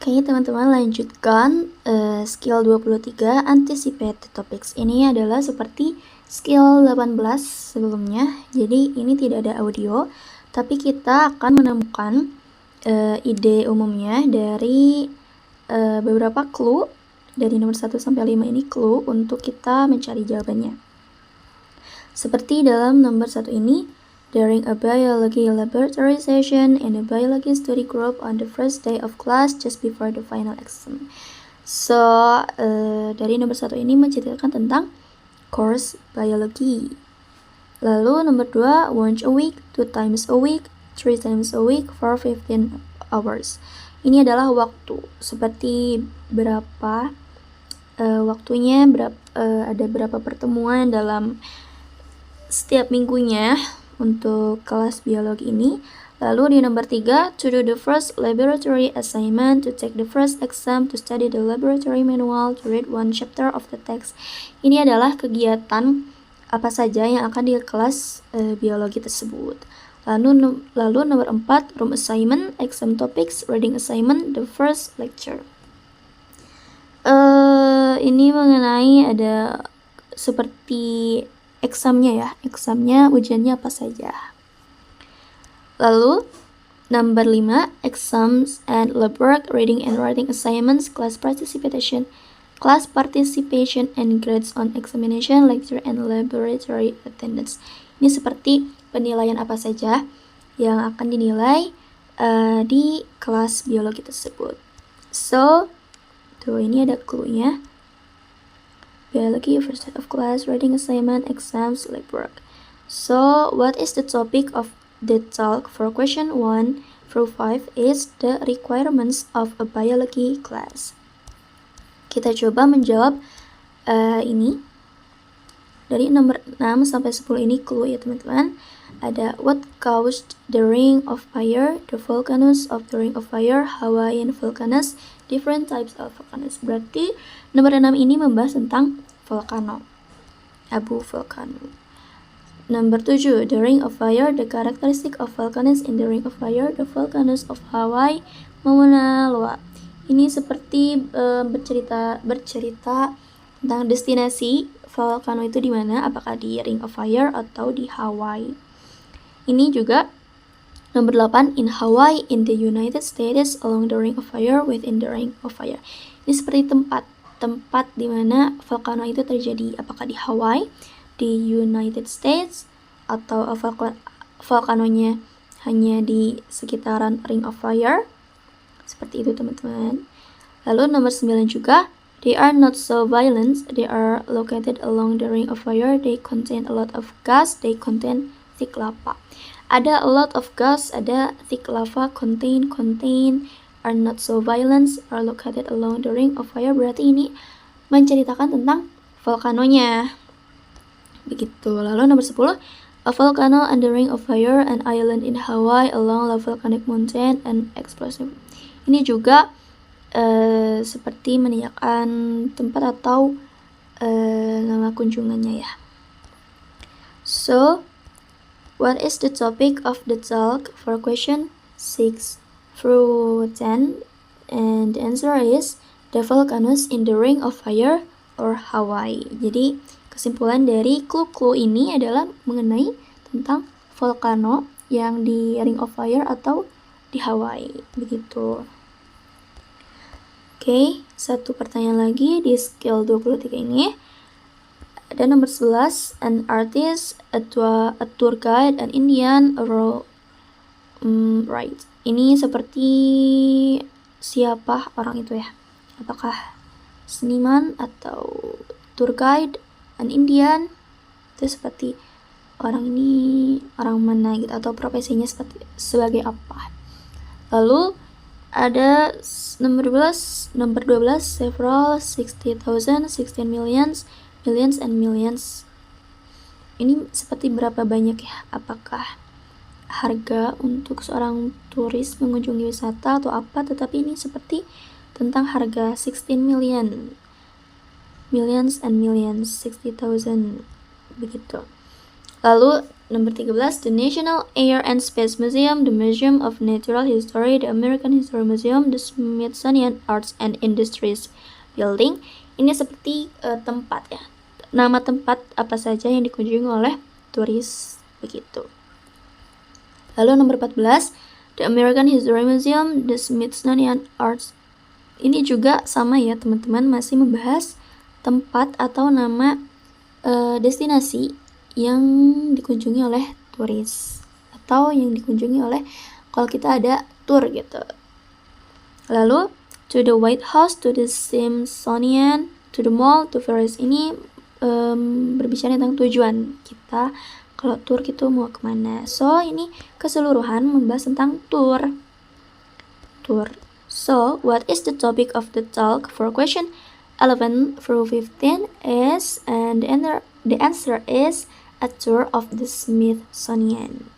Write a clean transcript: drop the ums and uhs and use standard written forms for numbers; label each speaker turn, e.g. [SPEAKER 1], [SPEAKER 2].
[SPEAKER 1] Oke, teman-teman lanjutkan skill 23 anticipate the topics. Ini adalah seperti skill 18 sebelumnya. Jadi ini tidak ada audio, tapi kita akan menemukan ide umumnya dari beberapa clue. Dari nomor 1 sampai 5 ini clue untuk kita mencari jawabannya. Seperti dalam nomor 1 ini, during a biology laboratory session in a biology study group on the first day of class just before the final exam. So, dari nomor 1 ini menceritakan tentang course biology. Lalu nomor 2, once a week, 2 times a week, 3 times a week for 15 hours. Ini adalah waktu, seperti berapa waktunya, ada berapa pertemuan dalam setiap minggunya untuk kelas biologi ini. Lalu di nomor 3, to do the first laboratory assignment, to take the first exam, to study the laboratory manual, to read one chapter of the text. Ini adalah kegiatan apa saja yang akan di kelas biologi tersebut. Lalu nomor 4, room assignment, exam topics, reading assignment, the first lecture. Ini mengenai ada seperti examnya ya, examnya ujiannya apa saja. Lalu number 5, exams and lab work, reading and writing assignments, class participation and grades on examination, lecture and laboratory attendance. Ini seperti penilaian apa saja yang akan dinilai di kelas biologi tersebut. So, tuh ini ada clue-nya. Biology, first set of class, reading assignment, exams, lab work. So, what is the topic of the talk for question 1 through 5 is the requirements of a biology class. Kita coba menjawab ini. Dari nomor 6 sampai 10 ini clue ya teman-teman. Ada what caused the ring of fire, the volcanoes of the ring of fire, Hawaiian volcanoes, different types of volcanoes. Berarti nomor 6 ini membahas tentang volcano, abu volcano. Nomor 7, the ring of fire, the characteristic of volcanoes in the ring of fire, the volcanoes of Hawaii, Mauna Loa. Ini seperti bercerita tentang destinasi volcano itu di mana, apakah di ring of fire atau di Hawaii. Ini juga nomor 8, in Hawaii, in the United States, along the ring of fire, within the ring of fire. Ini seperti tempat di mana volcano itu terjadi, apakah di Hawaii, di United States, atau volcanonya hanya di sekitaran ring of fire. Seperti itu teman-teman. Lalu nomor 9 juga, they are not so violent, they are located along the ring of fire, they contain a lot of gas, they contain thick lava. Ada a lot of gas, ada thick lava, contain, are not so violent, are located along the ring of fire. Berarti ini menceritakan tentang volcanonya. Begitu. Lalu nomor 10, a volcano and the ring of fire, an island in Hawaii along the volcanic mountain and explosive. Ini juga seperti menanyakan tempat atau nama kunjungannya ya. So, what is the topic of the talk for question 6 through 10? And the answer is the volcanoes in the ring of fire or Hawaii. Jadi kesimpulan dari clue-clue ini adalah mengenai tentang volcano yang di ring of fire atau di Hawaii. Begitu. Oke, satu pertanyaan lagi di skill 23 ini. Ada nomor 11, an artist, a tour guide, an Indian, a role right. Ini seperti siapa orang itu ya? Apakah seniman atau tour guide, an Indian? Itu seperti orang ini orang mana gitu, atau profesinya sebagai apa? Lalu ada nomor 12, several, 60,000, 16 millions and millions. Ini seperti berapa banyak ya? Apakah harga untuk seorang turis mengunjungi wisata atau apa? Tetapi ini seperti tentang harga 16 million, millions and millions, 60,000 begitu. Lalu Nomor 13, the National Air and Space Museum, the Museum of Natural History, the American History Museum, the Smithsonian Arts and Industries Building. Ini seperti tempat ya. Nama tempat apa saja yang dikunjungi oleh turis begitu. Lalu nomor 14, the American History Museum, the Smithsonian Arts. Ini juga sama ya teman-teman, masih membahas tempat atau nama destinasi yang dikunjungi oleh turis atau yang dikunjungi oleh kalau kita ada tour gitu. Lalu to the White House, to the Smithsonian, to the mall, to Paris. Ini berbicara tentang tujuan kita kalau tour gitu mau kemana. So ini keseluruhan membahas tentang tour. So what is the topic of the talk for question 11 through 15 is, and the answer is a tour of the Smithsonian.